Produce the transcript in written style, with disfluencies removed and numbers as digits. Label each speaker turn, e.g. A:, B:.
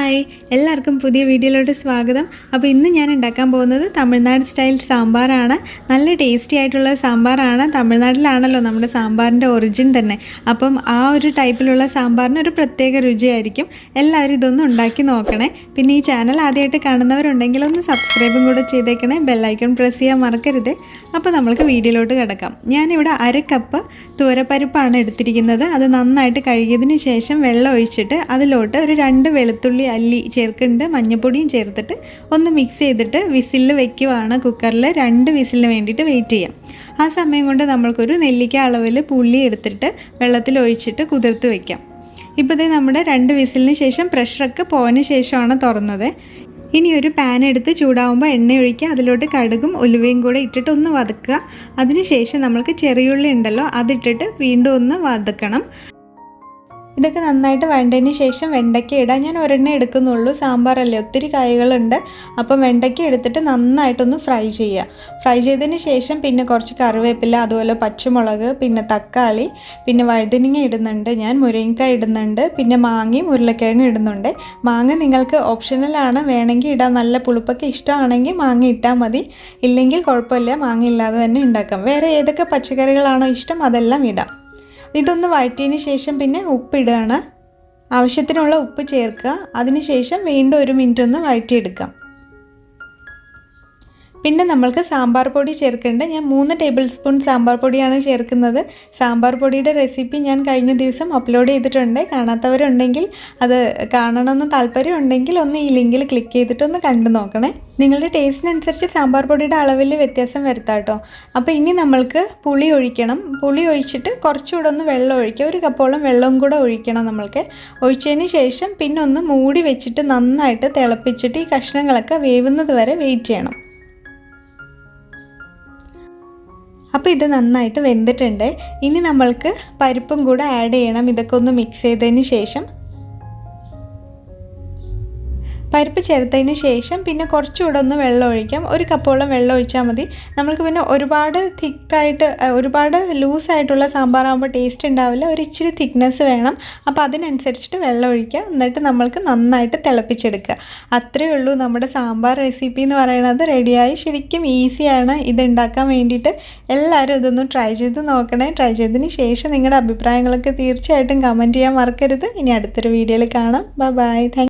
A: Hi എല്ലാവർക്കും പുതിയ വീഡിയോയിലോട്ട് സ്വാഗതം. അപ്പോൾ ഇന്ന് ഞാൻ ഉണ്ടാക്കാൻ പോകുന്നത് തമിഴ്നാട് സ്റ്റൈൽ സാമ്പാറാണ്. നല്ല ടേസ്റ്റി ആയിട്ടുള്ള സാമ്പാറാണ്. തമിഴ്നാട്ടിലാണല്ലോ നമ്മുടെ സാമ്പാറിൻ്റെ ഒറിജിൻ തന്നെ. അപ്പം ആ ഒരു ടൈപ്പിലുള്ള സാമ്പാറിന് ഒരു പ്രത്യേക രുചിയായിരിക്കും. എല്ലാവരും ഇതൊന്നും ഉണ്ടാക്കി നോക്കണേ. പിന്നെ ഈ ചാനൽ ആദ്യമായിട്ട് കാണുന്നവരുണ്ടെങ്കിൽ ഒന്ന് സബ്സ്ക്രൈബും കൂടെ ചെയ്തേക്കണേ. ബെല്ലൈക്കൺ പ്രസ് ചെയ്യാൻ മറക്കരുത്. അപ്പോൾ നമ്മൾക്ക് വീഡിയോയിലോട്ട് കിടക്കാം. ഞാനിവിടെ 1/2 കപ്പ് തുവരപ്പരിപ്പാണ് എടുത്തിരിക്കുന്നത്. അത് നന്നായിട്ട് കഴുകിയതിന് ശേഷം വെള്ളം ഒഴിച്ചിട്ട് അതിലോട്ട് ഒരു 2 വെളുത്തുള്ളി അല്ലി ചേർക്കുന്നുണ്ട്. മഞ്ഞൾപ്പൊടിയും ചേർത്തിട്ട് ഒന്ന് മിക്സ് ചെയ്തിട്ട് വിസിലിൽ വെക്കുവാണ്. കുക്കറിൽ 2 വിസിലിന് വേണ്ടിയിട്ട് വെയിറ്റ് ചെയ്യാം. ആ സമയം കൊണ്ട് നമ്മൾക്കൊരു നെല്ലിക്ക അളവിൽ പുളി എടുത്തിട്ട് വെള്ളത്തിൽ ഒഴിച്ചിട്ട് കുതിർത്ത് വയ്ക്കാം. ഇപ്പോൾ ഇതേ നമ്മുടെ 2 വിസിലിന് ശേഷം പ്രഷറൊക്കെ പോയതിന് ശേഷമാണ് തുറന്നത്. ഇനി ഒരു പാൻ എടുത്ത് ചൂടാവുമ്പോൾ എണ്ണ ഒഴിക്കുക. അതിലോട്ട് കടുകും ഉലുവയും കൂടെ ഇട്ടിട്ട് ഒന്ന് വതക്കുക. അതിനുശേഷം നമ്മൾക്ക് ചെറിയുള്ളി ഉണ്ടല്ലോ, അതിട്ടിട്ട് വീണ്ടും ഒന്ന് വതക്കണം. ഇതൊക്കെ നന്നായിട്ട് വഴണ്ടതിന് ശേഷം വെണ്ടയ്ക്ക ഇടാം. ഞാൻ ഒരെണ്ണം എടുക്കുന്നുള്ളൂ, സാമ്പാറല്ലേ, ഒത്തിരി കായ്കളുണ്ട്. അപ്പം വെണ്ടയ്ക്ക എടുത്തിട്ട് നന്നായിട്ടൊന്ന് ഫ്രൈ ചെയ്യുക. ഫ്രൈ ചെയ്തതിന് ശേഷം പിന്നെ കുറച്ച് കറിവേപ്പില, അതുപോലെ പച്ചമുളക്, പിന്നെ തക്കാളി, പിന്നെ വഴുതനങ്ങ ഇടുന്നുണ്ട്, ഞാൻ മുരിങ്ങക്കായ ഇടുന്നുണ്ട്, പിന്നെ മാങ്ങയും ഉരുളക്കിഴങ്ങും ഇടുന്നുണ്ട്. മാങ്ങ നിങ്ങൾക്ക് ഓപ്ഷണലാണ്, വേണമെങ്കിൽ ഇടാം. നല്ല പുളിപ്പൊക്കെ ഇഷ്ടമാണെങ്കിൽ മാങ്ങ ഇട്ടാൽ മതി, ഇല്ലെങ്കിൽ കുഴപ്പമില്ല, മാങ്ങ ഇല്ലാതെ തന്നെ ഉണ്ടാക്കാം. വേറെ ഏതൊക്കെ പച്ചക്കറികളാണോ ഇഷ്ടം അതെല്ലാം ഇടാം. ഇതൊന്ന് വഴറ്റിയതിന് ശേഷം പിന്നെ ഉപ്പിടുകയാണ്. ആവശ്യത്തിനുള്ള ഉപ്പ് ചേർക്കുക. അതിനുശേഷം വീണ്ടും 1 മിനിറ്റ് ഒന്ന് വഴറ്റിയെടുക്കാം. പിന്നെ നമ്മൾക്ക് സാമ്പാർ പൊടി ചേർക്കേണ്ടത്. ഞാൻ 3 ടേബിൾ സ്പൂൺ സാമ്പാർ പൊടിയാണ് ചേർക്കുന്നത്. സാമ്പാർ പൊടിയുടെ റെസിപ്പി ഞാൻ കഴിഞ്ഞ ദിവസം അപ്ലോഡ് ചെയ്തിട്ടുണ്ട്. കാണാത്തവരുണ്ടെങ്കിൽ അത് കാണണമെന്ന് താല്പര്യം ഉണ്ടെങ്കിൽ ഒന്ന് ഈ ലിങ്കിൽ ക്ലിക്ക് ചെയ്തിട്ടൊന്ന് കണ്ടു നോക്കണേ. നിങ്ങളുടെ ടേസ്റ്റിനനുസരിച്ച് സാമ്പാർ പൊടിയുടെ അളവിൽ വ്യത്യാസം വരുത്താം കേട്ടോ. അപ്പോൾ ഇനി നമ്മൾക്ക് പുളി ഒഴിക്കണം. പുളി ഒഴിച്ചിട്ട് കുറച്ചുകൂടെ ഒന്ന് വെള്ളം ഒഴിക്കുക. 1 കപ്പോളം വെള്ളവും കൂടെ ഒഴിക്കണം നമ്മൾക്ക്. ഒഴിച്ചതിന് ശേഷം പിന്നെ ഒന്ന് മൂടി വെച്ചിട്ട് നന്നായിട്ട് തിളപ്പിച്ചിട്ട് ഈ കഷ്ണങ്ങളൊക്കെ വേവുന്നത് വരെ വെയിറ്റ് ചെയ്യണം. അപ്പോൾ ഇത് നന്നായിട്ട് വെന്തിട്ടുണ്ട്. ഇനി നമ്മൾക്ക് പരിപ്പും കൂടെ ആഡ് ചെയ്യണം. ഇതൊക്കെ ഒന്ന് മിക്സ് ചെയ്തതിന് ശേഷം പരിപ്പ് ചേർത്തതിന് ശേഷം പിന്നെ കുറച്ചുകൂടെ ഒന്ന് വെള്ളം ഒഴിക്കാം. 1 കപ്പോളം വെള്ളം ഒഴിച്ചാൽ മതി. നമ്മൾക്ക് പിന്നെ ഒരുപാട് തിക്കായിട്ട്, ഒരുപാട് ലൂസായിട്ടുള്ള സാമ്പാറാകുമ്പോൾ ടേസ്റ്റ് ഉണ്ടാവില്ല. ഒരു ഇച്ചിരി തിക്നെസ് വേണം. അപ്പോൾ അതിനനുസരിച്ചിട്ട് വെള്ളം ഒഴിക്കുക. എന്നിട്ട് നമ്മൾക്ക് നന്നായിട്ട് തിളപ്പിച്ചെടുക്കുക. അത്രയേ ഉള്ളൂ. നമ്മുടെ സാമ്പാർ റെസിപ്പി എന്ന് പറയുന്നത് റെഡിയായി. ശരിക്കും ഈസിയാണ് ഇത് ഉണ്ടാക്കാൻ വേണ്ടിയിട്ട്. എല്ലാവരും ഇതൊന്ന് ട്രൈ ചെയ്ത് നോക്കണേ. ട്രൈ ചെയ്തതിന് ശേഷം നിങ്ങളുടെ അഭിപ്രായങ്ങളൊക്കെ തീർച്ചയായിട്ടും കമൻറ്റ് ചെയ്യാൻ മറക്കരുത്. ഇനി അടുത്തൊരു വീഡിയോയിൽ കാണാം. ബൈ.